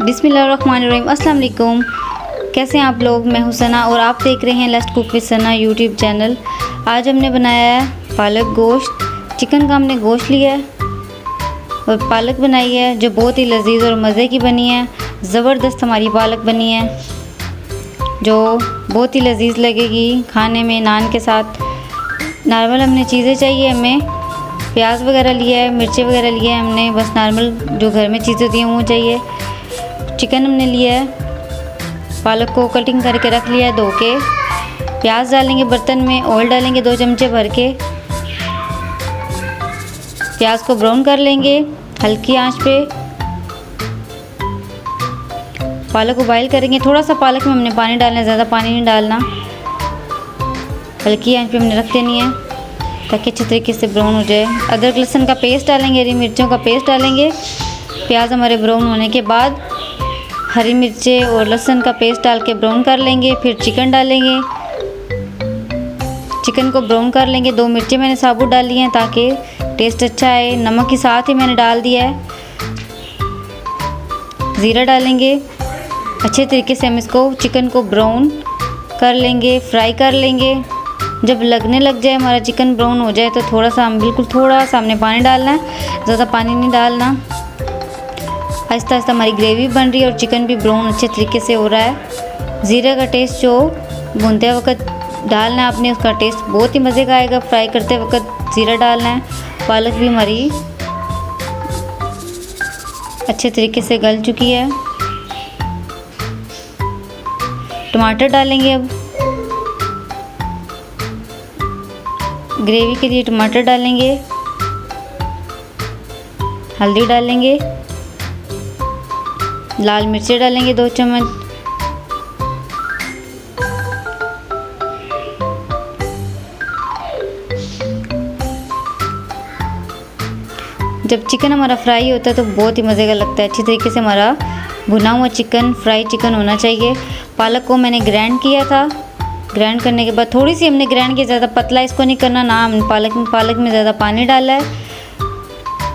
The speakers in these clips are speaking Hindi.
बिस्मिल्लाहिर्रहमानिर्रहीम। अस्सलाम वालेकुम। कैसे हैं आप लोग? मैं हूं सना और आप देख रहे हैं let's cook with Sana YouTube channel. आज हमने बनाया है पालक गोश्त। चिकन का हमने गोश्त लिया है और पालक बनाई है जो बहुत ही लजीज और मज़े की बनी है। ज़बरदस्त हमारी पालक बनी है जो बहुत ही लजीज लगेगी खाने में नान के साथ। नॉर्मल हमने चीज़ें चाहिए, हमें प्याज वगैरह लिया है, मिर्ची वगैरह लिया है हमने, बस नॉर्मल जो घर में चीज़ें होती हैं वो चाहिए। चिकन हमने लिया है, पालक को कटिंग करके रख लिया है धो के। प्याज डालेंगे बर्तन में, ऑयल डालेंगे 2 चमचे भर के। प्याज को ब्राउन कर लेंगे हल्की आंच पे। पालक को बॉईल करेंगे। थोड़ा सा पालक में हमने पानी डालना है, ज़्यादा पानी नहीं डालना। हल्की आंच पे हमने रख देनी है ताकि अच्छे तरीके से ब्राउन हो जाए। अदरक लहसुन का पेस्ट डालेंगे, हरी मिर्चों का पेस्ट डालेंगे। प्याज हमारे ब्राउन होने के बाद हरी मिर्चें और लहसुन का पेस्ट डाल के ब्राउन कर लेंगे। फिर चिकन डालेंगे, चिकन को ब्राउन कर लेंगे। 2 मिर्चें मैंने साबुत डाली हैं ताकि टेस्ट अच्छा आए। नमक के साथ ही मैंने डाल दिया है। ज़ीरा डालेंगे। अच्छे तरीके से हम इसको चिकन को ब्राउन कर लेंगे, फ्राई कर लेंगे। जब लगने लग जाए हमारा चिकन ब्राउन हो जाए तो थोड़ा सा हमने पानी डालना है, ज़्यादा पानी नहीं डालना। आहिस्ता आहिस्ता हमारी ग्रेवी बन रही है और चिकन भी ब्राउन अच्छे तरीके से हो रहा है। ज़ीरा का टेस्ट जो भूनते वक्त डालना है आपने, उसका टेस्ट बहुत ही मज़े का आएगा। फ्राई करते वक्त ज़ीरा डालना है। पालक भी हमारी अच्छे तरीके से गल चुकी है। टमाटर डालेंगे अब। ग्रेवी के लिए टमाटर डालेंगे, हल्दी डालेंगे, लाल मिर्चें डालेंगे 2 चम्मच। जब चिकन हमारा फ्राई होता है तो बहुत ही मज़े का लगता है। अच्छी तरीके से हमारा भुना हुआ चिकन, फ्राई चिकन होना चाहिए। पालक को मैंने ग्राइंड किया था। ग्राइंड करने के बाद थोड़ी सी हमने ग्राइंड किया, ज़्यादा पतला इसको नहीं करना ना। हमने पालक में ज़्यादा पानी डाला है,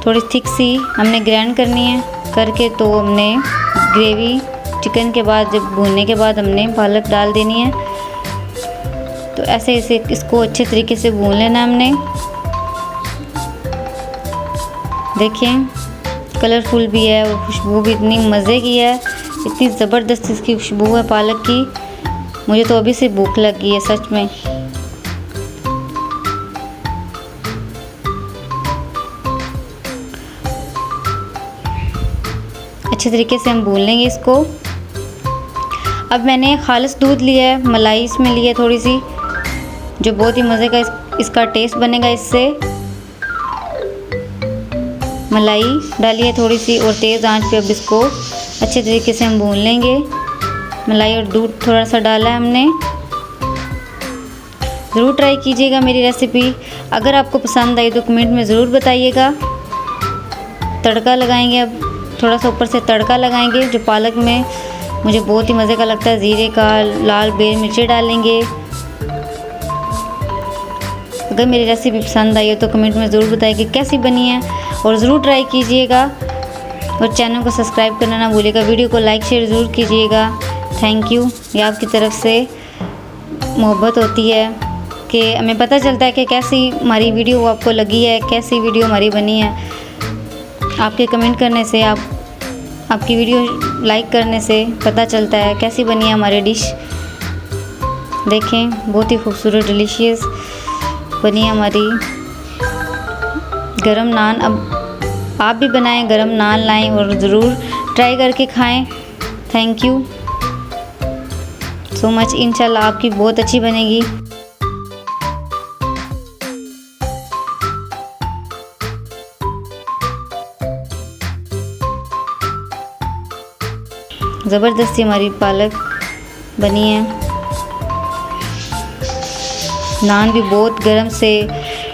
थोड़ी थिक सी हमने ग्राइंड करनी है करके। तो हमने ग्रेवी चिकन के बाद जब भूनने के बाद हमने पालक डाल देनी है। तो ऐसे इसको अच्छे तरीके से भून लेना हमने। देखें कलरफुल भी है और खुशबू भी इतनी मज़े की है, इतनी ज़बरदस्त इसकी खुशबू है पालक की। मुझे तो अभी से भूख लग गई है सच में। अच्छे तरीके से हम भून लेंगे इसको। अब मैंने खालिस दूध लिया है, मलाई इसमें ली है थोड़ी सी, जो बहुत ही मज़े का इसका टेस्ट बनेगा। इससे मलाई डाली है थोड़ी सी और तेज़ आंच पे अब इसको अच्छे तरीके से हम भून लेंगे। मलाई और दूध थोड़ा सा डाला है हमने। ज़रूर ट्राई कीजिएगा मेरी रेसिपी। अगर आपको पसंद आई तो कमेंट में ज़रूर बताइएगा। तड़का लगाएंगे अब, थोड़ा सा ऊपर से तड़का लगाएंगे जो पालक में मुझे बहुत ही मज़े का लगता है। ज़ीरे का, लाल बेर मिर्ची डालेंगे। अगर मेरी रेसिपी पसंद आई हो तो कमेंट में ज़रूर बताइए कैसी बनी है और ज़रूर ट्राई कीजिएगा। और चैनल को सब्सक्राइब करना ना भूलिएगा। वीडियो को लाइक शेयर ज़रूर कीजिएगा। Thank you. ये आपकी तरफ से मोहब्बत होती है कि हमें पता चलता है कि कैसी हमारी वीडियो आपको लगी है, कैसी वीडियो हमारी बनी है। आपके कमेंट करने से, आपकी वीडियो लाइक करने से पता चलता है कैसी बनी है हमारी डिश। देखें बहुत ही खूबसूरत डिलीशियस बनी है हमारी गरम नान। अब आप भी बनाएं, गरम नान लाएं और ज़रूर ट्राई करके खाएं। Thank you so much. इंशाल्लाह आपकी बहुत अच्छी बनेगी। ज़बरदस्ती हमारी पालक बनी है। नान भी बहुत गरम से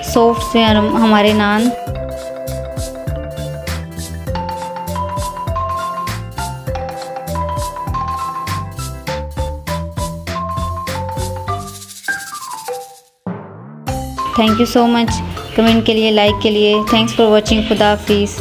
सॉफ्ट से हमारे नान। Thank you so much comment के लिए, लाइक के लिए। Thanks for watching. खुदा हाफिज़।